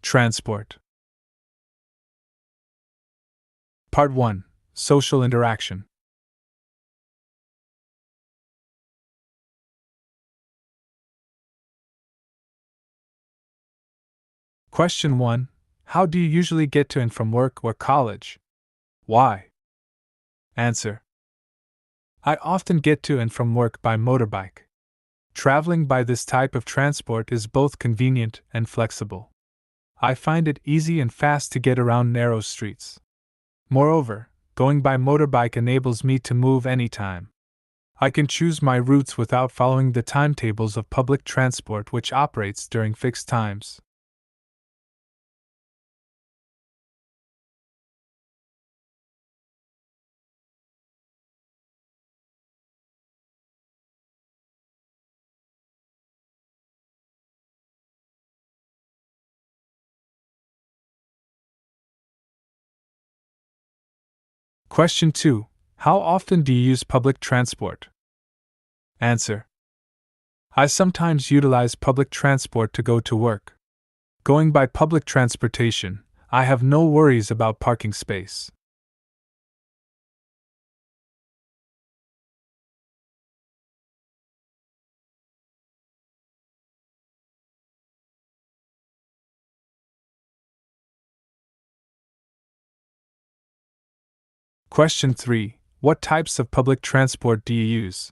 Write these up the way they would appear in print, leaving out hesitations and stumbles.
Transport. Part 1. Social Interaction. Question 1. How do you usually get to and from work or college? Why? Answer. I often get to and from work by motorbike. Traveling by this type of transport is both convenient and flexible. I find it easy and fast to get around narrow streets. Moreover, going by motorbike enables me to move anytime. I can choose my routes without following the timetables of public transport, which operates during fixed times. Question 2. How often do you use public transport? Answer. I sometimes utilize public transport to go to work. Going by public transportation, I have no worries about parking space. Question 3. What types of public transport do you use?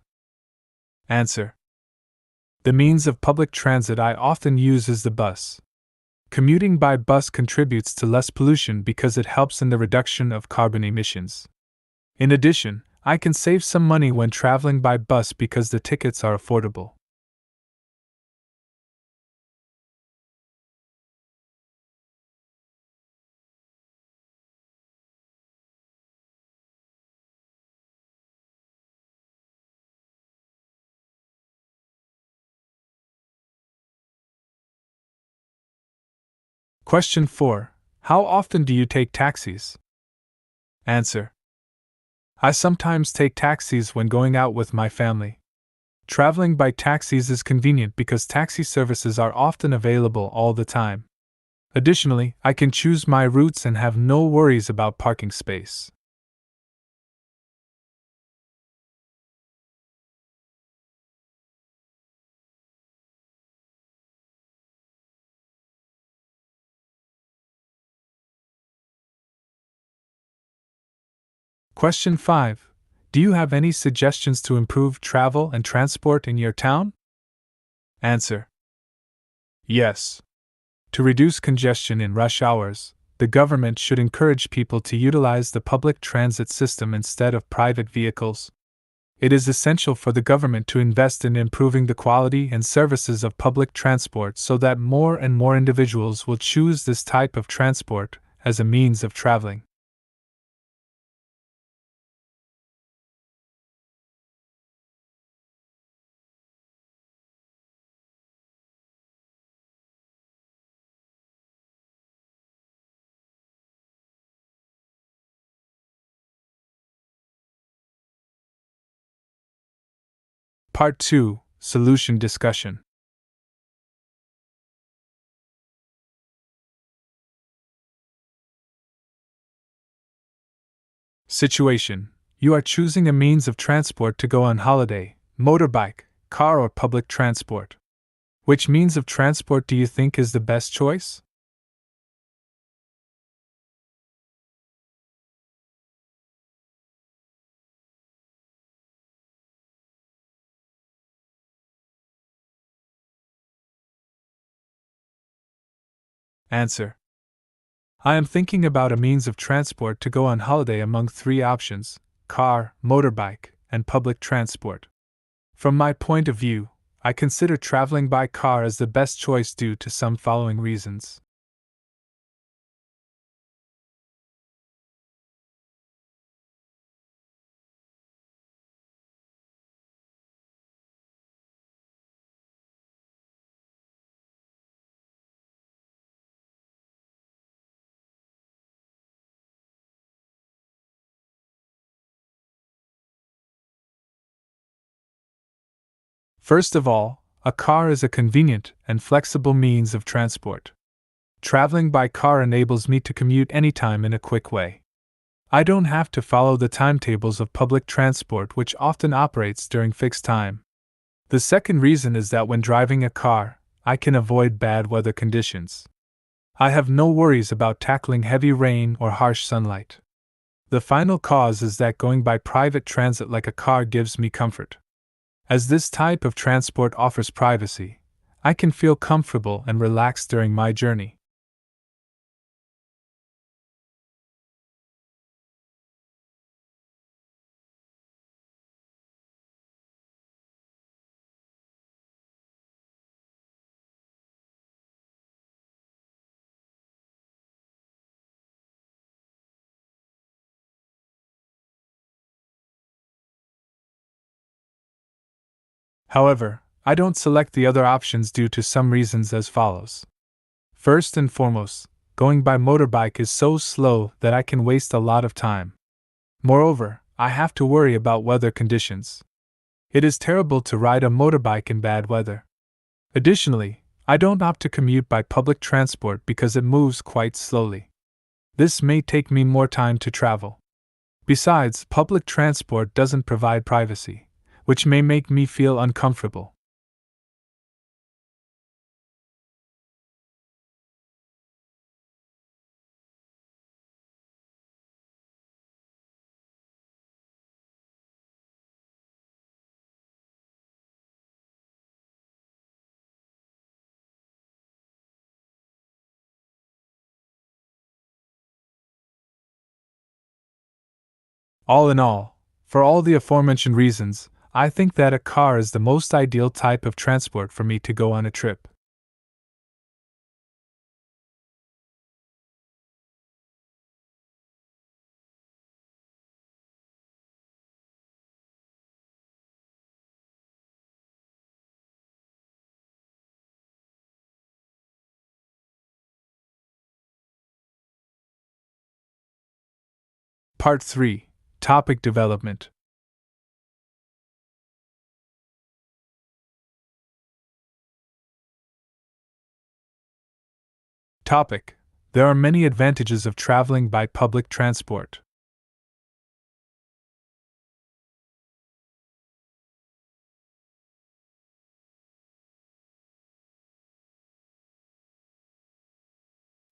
Answer. The means of public transit I often use is the bus. Commuting by bus contributes to less pollution because it helps in the reduction of carbon emissions. In addition, I can save some money when traveling by bus because the tickets are affordable. Question 4. How often do you take taxis? Answer. I sometimes take taxis when going out with my family. Traveling by taxis is convenient because taxi services are often available all the time. Additionally, I can choose my routes and have no worries about parking space. Question 5. Do you have any suggestions to improve travel and transport in your town? Answer. Yes. To reduce congestion in rush hours, the government should encourage people to utilize the public transit system instead of private vehicles. It is essential for the government to invest in improving the quality and services of public transport so that more and more individuals will choose this type of transport as a means of traveling. Part 2. Solution Discussion. Situation. You are choosing a means of transport to go on holiday: motorbike, car, or public transport. Which means of transport do you think is the best choice? Answer. I am thinking about a means of transport to go on holiday among three options: car, motorbike, and public transport. From my point of view, I consider traveling by car as the best choice due to some following reasons. First of all, a car is a convenient and flexible means of transport. Traveling by car enables me to commute anytime in a quick way. I don't have to follow the timetables of public transport, which often operates during fixed time. The second reason is that when driving a car, I can avoid bad weather conditions. I have no worries about tackling heavy rain or harsh sunlight. The final cause is that going by private transit like a car gives me comfort. As this type of transport offers privacy, I can feel comfortable and relaxed during my journey. However, I don't select the other options due to some reasons as follows. First and foremost, going by motorbike is so slow that I can waste a lot of time. Moreover, I have to worry about weather conditions. It is terrible to ride a motorbike in bad weather. Additionally, I don't opt to commute by public transport because it moves quite slowly. This may take me more time to travel. Besides, public transport doesn't provide privacy, which may make me feel uncomfortable. All in all, for all the aforementioned reasons, I think that a car is the most ideal type of transport for me to go on a trip. Part 3. Topic Development. Topic. There are many advantages of traveling by public transport.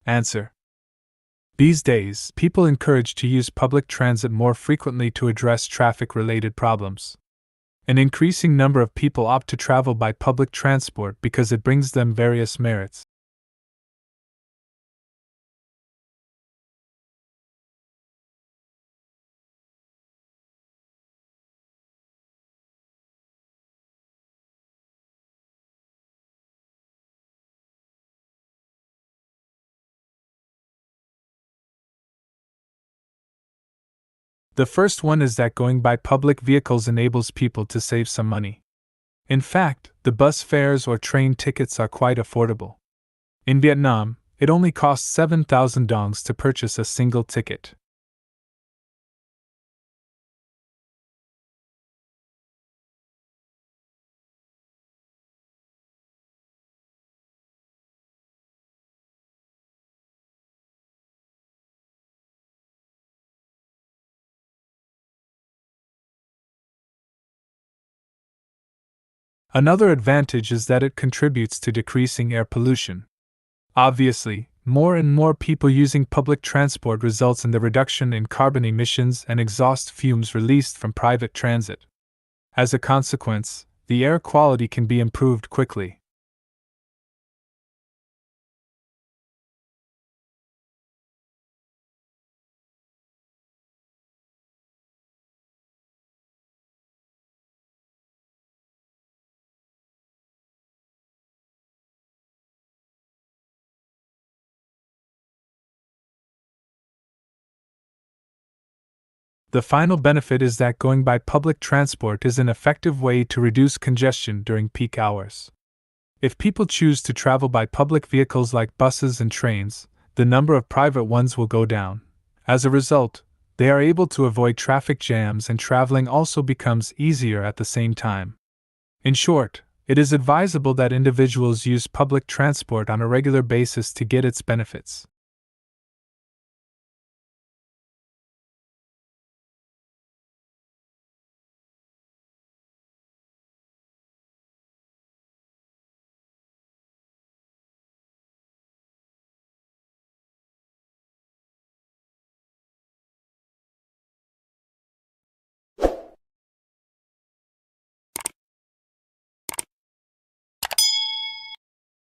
Answer. These days, people encouraged to use public transit more frequently to address traffic-related problems. An increasing number of people opt to travel by public transport because it brings them various merits. The first one is that going by public vehicles enables people to save some money. In fact, the bus fares or train tickets are quite affordable. In Vietnam, it only costs 7,000 dongs to purchase a single ticket. Another advantage is that it contributes to decreasing air pollution. Obviously, more and more people using public transport results in the reduction in carbon emissions and exhaust fumes released from private transit. As a consequence, the air quality can be improved quickly. The final benefit is that going by public transport is an effective way to reduce congestion during peak hours. If people choose to travel by public vehicles like buses and trains, the number of private ones will go down. As a result, they are able to avoid traffic jams and traveling also becomes easier at the same time. In short, It is advisable that individuals use public transport on a regular basis to get its benefits.